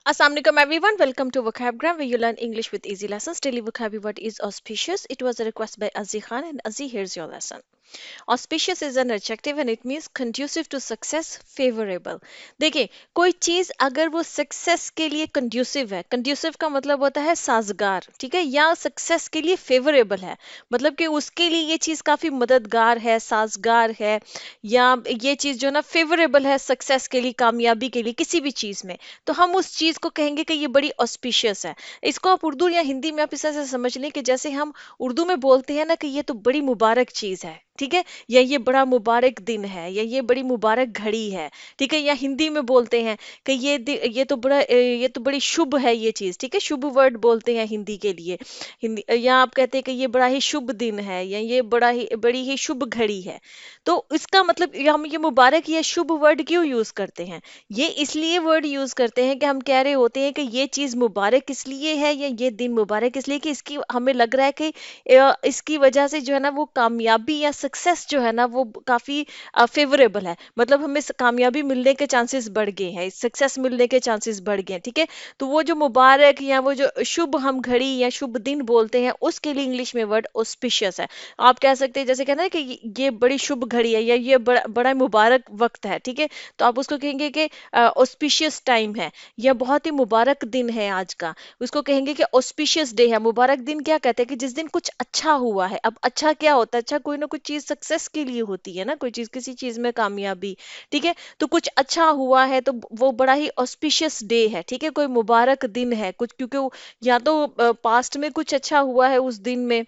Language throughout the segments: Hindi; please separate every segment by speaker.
Speaker 1: Assalamualaikum everyone, welcome to Vocabgram where you learn English with easy lessons. Daily vocabulary word is auspicious. It was a request by Azzi Khan and Azzi, here's your lesson. Auspicious is an adjective and it means conducive to success, favorable. देखिए कोई चीज अगर वो सक्सेस के लिए कंड्यूसिव है, कंड्यूसिव का मतलब होता है साजगार, ठीक है, या सक्सेस के लिए फेवरेबल है, मतलब कि उसके लिए ये चीज काफी मददगार है, साजगार है, या ये चीज जो है ना फेवरेबल है सक्सेस के लिए, कामयाबी के लिए किसी भी चीज में, तो हम उस चीज को कहेंगे कि ये बड़ी ऑस्पिशियस है। इसको आप उर्दू या हिंदी में आप इस तरह से समझ लें कि जैसे हम उर्दू में बोलते हैं ना कि ये तो बड़ी मुबारक चीज है, ठीक है, या ये बड़ा मुबारक दिन है, या ये बड़ी मुबारक घड़ी है, ठीक है, या हिंदी में बोलते हैं कि ये तो बड़ा ये तो बड़ी शुभ है ये चीज, ठीक है, शुभ वर्ड बोलते हैं हिंदी के लिए। हिंदी या आप कहते हैं कि ये बड़ा ही शुभ दिन है, या ये बड़ी ही शुभ घड़ी है। तो इसका मतलब हम ये मुबारक या शुभ वर्ड क्यों यूज करते हैं? ये इसलिए वर्ड यूज करते हैं कि हम कह रहे होते हैं कि ये चीज मुबारक इसलिए है, या ये दिन मुबारक इसलिए कि इसकी हमें लग रहा है कि इसकी वजह से जो है ना वो कामयाबी या सक्सेस जो है ना वो काफी फेवरेबल है, मतलब हमें कामयाबी मिलने के चांसेस बढ़ गए हैं, सक्सेस मिलने के चांसेस बढ़ गए हैं, ठीक है। तो वो जो मुबारक या वो जो शुभ हम घड़ी या शुभ दिन बोलते हैं उसके लिए इंग्लिश में वर्ड ऑस्पिशियस है। आप कह सकते हैं जैसे कहना है कि ये बड़ी शुभ घड़ी है, या ये बड़ा मुबारक वक्त है, ठीक है, तो आप उसको कहेंगे कि ऑस्पिशियस टाइम है, या बहुत ही मुबारक दिन है आज का, उसको कहेंगे कि ऑस्पिशियस डे है। मुबारक दिन क्या कहते हैं कि जिस दिन कुछ अच्छा हुआ है। अब अच्छा क्या होता है? अच्छा कोई ना कोई चीज सक्सेस के लिए होती है ना, कोई चीज किसी चीज में कामयाबी, ठीक है, तो कुछ अच्छा हुआ है तो वो बड़ा ही ऑस्पिशियस डे है, ठीक है, कोई मुबारक दिन है कुछ, क्योंकि या तो पास्ट में कुछ अच्छा हुआ है उस दिन में,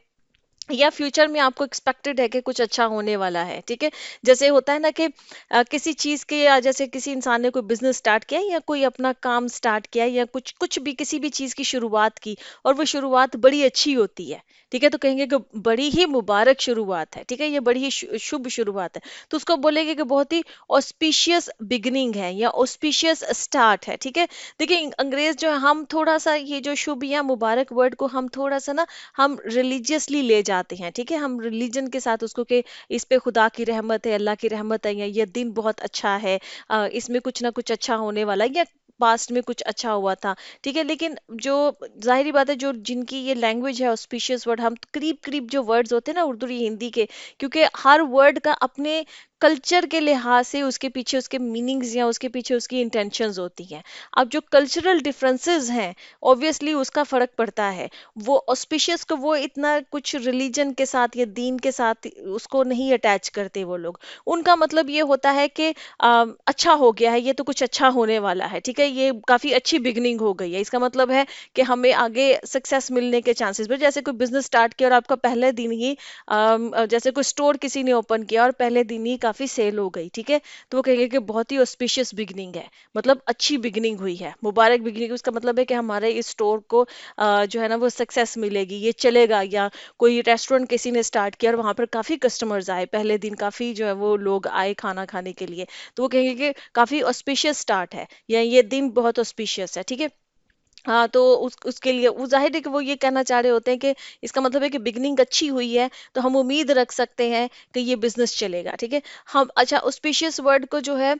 Speaker 1: या फ्यूचर में आपको एक्सपेक्टेड है कि कुछ अच्छा होने वाला है, ठीक है। जैसे होता है ना कि किसी चीज के, या जैसे किसी इंसान ने कोई बिजनेस स्टार्ट किया या कोई अपना काम स्टार्ट किया या कुछ कुछ भी किसी भी चीज की शुरुआत की, और वो शुरुआत बड़ी अच्छी होती है, ठीक है, तो कहेंगे कि बड़ी ही मुबारक शुरुआत है, ठीक है, ये बड़ी ही शुभ शुरुआत है, तो उसको बोलेंगे कि बहुत ही ऑस्पिशियस बिगिनिंग है या ऑस्पिशियस स्टार्ट है, ठीक है। देखिए अंग्रेज जो है, हम थोड़ा सा ये जो शुभ या मुबारक वर्ड को हम थोड़ा सा ना हम रिलीजियसली ले जाते हैं, ठीक है, हम रिलीजन के साथ उसको कि इस पे खुदा की रहमत है, अल्लाह की रहमत है, या ये दिन बहुत अच्छा है, इसमें कुछ ना कुछ अच्छा होने वाला है, या पास्ट में कुछ अच्छा हुआ था, ठीक है। लेकिन जो जाहिर बात है, जो जिनकी ये लैंग्वेज है ऑस्पिशियस वर्ड, हम करीब करीब जो वर्ड्स होते हैं ना उर्दू या हिंदी के, क्योंकि हर वर्ड का अपने कल्चर के लिहाज से उसके पीछे उसके मीनिंग्स या उसके पीछे उसकी इंटेंशंस होती हैं। अब जो कल्चरल डिफरेंसेस हैं, ऑब्वियसली उसका फर्क पड़ता है। वो ऑस्पिशियस को वो इतना कुछ रिलीजन के साथ या दीन के साथ उसको नहीं अटैच करते वो लोग। उनका मतलब ये होता है कि अच्छा हो गया है, ये तो कुछ अच्छा होने वाला है, ठीक है, ये काफी अच्छी बिगनिंग हो गई है, इसका मतलब है कि हमें आगे सक्सेस मिलने के चांसेस भी। जैसे कोई बिजनेस स्टार्ट किया और आपका पहले दिन ही जैसे कोई स्टोर किसी ने ओपन किया और पहले दिन ही काफी सेल हो गई, ठीक है, तो वो कहेंगे कि बहुत ही ऑस्पिशियस बिगनिंग है, मतलब अच्छी बिगनिंग हुई है, मुबारक बिगनिंग। उसका मतलब है कि हमारे इस स्टोर को जो है ना वो सक्सेस मिलेगी, ये चलेगा। या कोई रेस्टोरेंट किसी ने स्टार्ट किया और वहां पर काफी कस्टमर्स आए, पहले दिन काफी जो है वो लोग आए खाना खाने के लिए, तो वो कहेंगे कि काफी ऑस्पिशियस स्टार्ट है, या ये दिन बहुत ऑस्पिशियस है, ठीक है। हाँ, तो उसके लिए वो जाहिर है कि वो ये कहना चाह रहे होते हैं कि इसका मतलब है कि बिगनिंग अच्छी हुई है, तो हम उम्मीद रख सकते हैं कि ये बिजनेस चलेगा, ठीक है। हम अच्छा ऑस्पिशियस वर्ड को जो है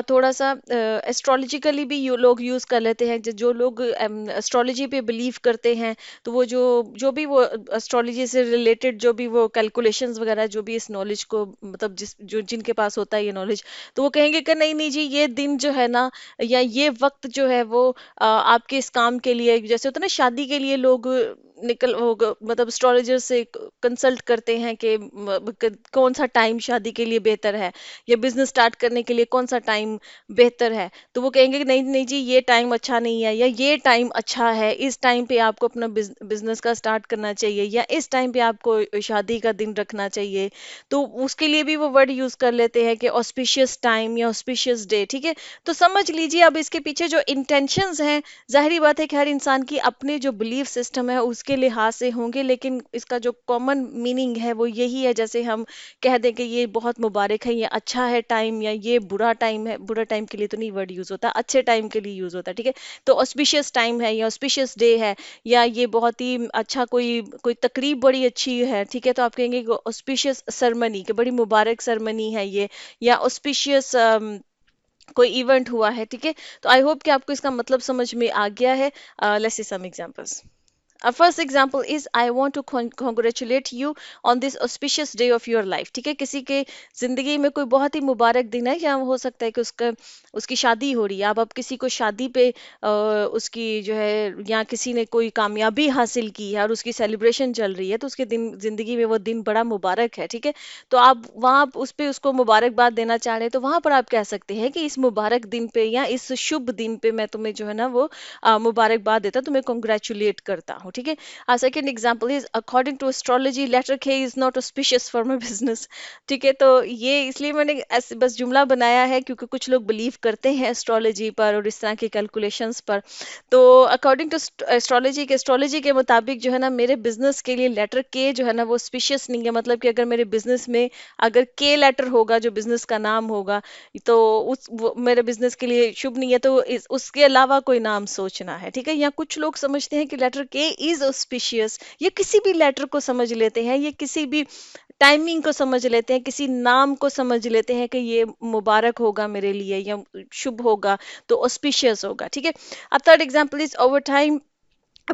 Speaker 1: थोड़ा सा एस्ट्रोलॉजिकली भी लोग यूज कर लेते हैं। जो लोग एस्ट्रोलॉजी पे बिलीव करते हैं, तो वो जो जो भी वो एस्ट्रोलॉजी से रिलेटेड जो भी वो कैलकुलेशंस वगैरह, जो भी इस नॉलेज को मतलब जिनके पास होता है ये नॉलेज, तो वो कहेंगे कि नहीं नहीं जी, ये दिन जो है ना, या ये वक्त जो है वो आपके इस काम के लिए, जैसे होता है ना शादी के लिए लोग मतलब एस्ट्रोलॉजर से कंसल्ट करते हैं कि कौन सा टाइम शादी के लिए बेहतर है, या बिजनेस स्टार्ट करने के लिए कौन सा टाइम बेहतर है, तो वो कहेंगे कि नहीं नहीं जी, ये टाइम अच्छा नहीं है, या ये टाइम अच्छा है, इस टाइम पे आपको अपना बिजनेस का स्टार्ट करना चाहिए, या इस टाइम पे आपको शादी का दिन रखना चाहिए। तो उसके लिए भी वो वर्ड यूज कर लेते हैं कि ऑस्पिशियस टाइम या ऑस्पिशियस डे, ठीक है। तो समझ लीजिए अब इसके पीछे जो इंटेंशंस हैं, जाहिर बात है कि हर इंसान की अपने जो बिलीफ सिस्टम है उसके लिहाज से होंगे, लेकिन इसका जो कॉमन मीनिंग है वो यही है। जैसे हम कह दें कि ये बहुत मुबारक है, ये अच्छा है टाइम, या ये बुरा टाइम है, बुरा टाइम के लिए तो नहीं वर्ड यूज होता, अच्छे टाइम के लिए यूज होता है, ठीक है। तो ऑस्पिशियस टाइम है या ऑस्पिशियस डे है, या ये बहुत ही अच्छा कोई कोई तकरीब बड़ी अच्छी है, ठीक है, तो आप कहेंगे ऑस्पिशियस सरमनी, कि बड़ी मुबारक सरमनी है ये, या ऑस्पिशियस कोई इवेंट हुआ है, ठीक है। तो आई होप कि आपको इसका मतलब समझ में आ गया है। Let's see some examples. Our first example is I want to congratulate you on this auspicious day of your life। ठीक है, किसी के जिंदगी में कोई बहुत ही मुबारक दिन है, या हो सकता है कि उसका उसकी शादी हो रही है। आप किसी को शादी पे उसकी जो है, या किसी ने कोई कामयाबी हासिल की है और उसकी सेलिब्रेशन चल रही है, तो उसके दिन जिंदगी में वो दिन बड़ा मुबारक है, ठीक है। तो आप वहाँ उस पे उसको मुबारकबाद देना चाह रहे हैं, तो वहां पर आप कह सकते हैं कि इस मुबारक दिन पे या इस शुभ दिन पे मैं तुम्हें जो है ना वो मुबारकबाद देता, तुम्हें कॉन्ग्रेचुलेट करता हूँ, ठीक है। Second example is according to astrology letter K is not auspicious for my business. ठीक है, तो ये इसलिए मैंने ऐसे बस जुमला बनाया है क्योंकि कुछ लोग बिलीव करते हैं एस्ट्रोलॉजी पर और इस तरह के कैलकुलेशंस पर। तो अकॉर्डिंग टू एस्ट्रोलॉजी के मुताबिक जो है ना, मेरे बिजनेस के लिए लेटर के जो है ना वो ऑस्पिशियस नहीं है। मतलब कि अगर मेरे बिजनेस में अगर के लेटर होगा, जो बिजनेस का नाम होगा, तो मेरे बिजनेस के लिए शुभ नहीं है। तो उसके अलावा कोई नाम सोचना है, ठीक है। या कुछ लोग समझते हैं कि लेटर के इज ऑस्पिशियस, ये किसी भी लेटर को समझ लेते हैं, ये किसी भी टाइमिंग को समझ लेते हैं, किसी नाम को समझ लेते हैं कि ये मुबारक होगा मेरे लिए या शुभ होगा, तो ऑस्पिशियस होगा, ठीक है। अब third example is over time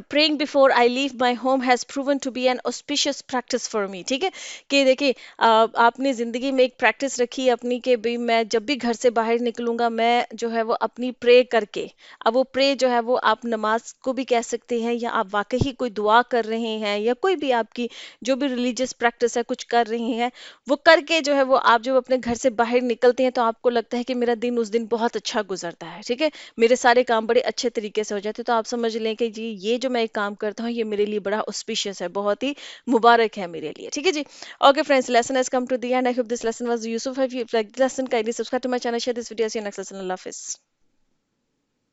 Speaker 1: praying before I leave my home has proven to be an auspicious practice for me। ठीक है, कि देखिए आपने ज़िंदगी में एक प्रैक्टिस रखी अपनी कि भी मैं जब भी घर से बाहर निकलूंगा, मैं जो है वो अपनी प्रे करके। अब वो प्रे जो है वो आप नमाज को भी कह सकते हैं, या आप वाकई ही कोई दुआ कर रहे हैं, या कोई भी आपकी जो भी रिलीजियस प्रैक्टिस है कुछ कर रहे हैं, वो करके जो है वो आप जब अपने घर से बाहर निकलते हैं तो आपको लगता है कि मेरा दिन उस दिन बहुत अच्छा गुजरता है, ठीक है। मेरे सारे काम बड़े अच्छे तरीके से हो जाते हैं। तो आप समझ लें कि जी ये जो मैं एक काम करता हूँ ये मेरे लिए बड़ा ऑस्पिशियस है, बहुत ही मुबारक है मेरे लिए, ठीक है जी। Okay friends, lesson has come to the end। I hope this lesson was useful। If you like the lesson, kindly subscribe to my channel, share this video, see you next lesson। Allah Hafiz.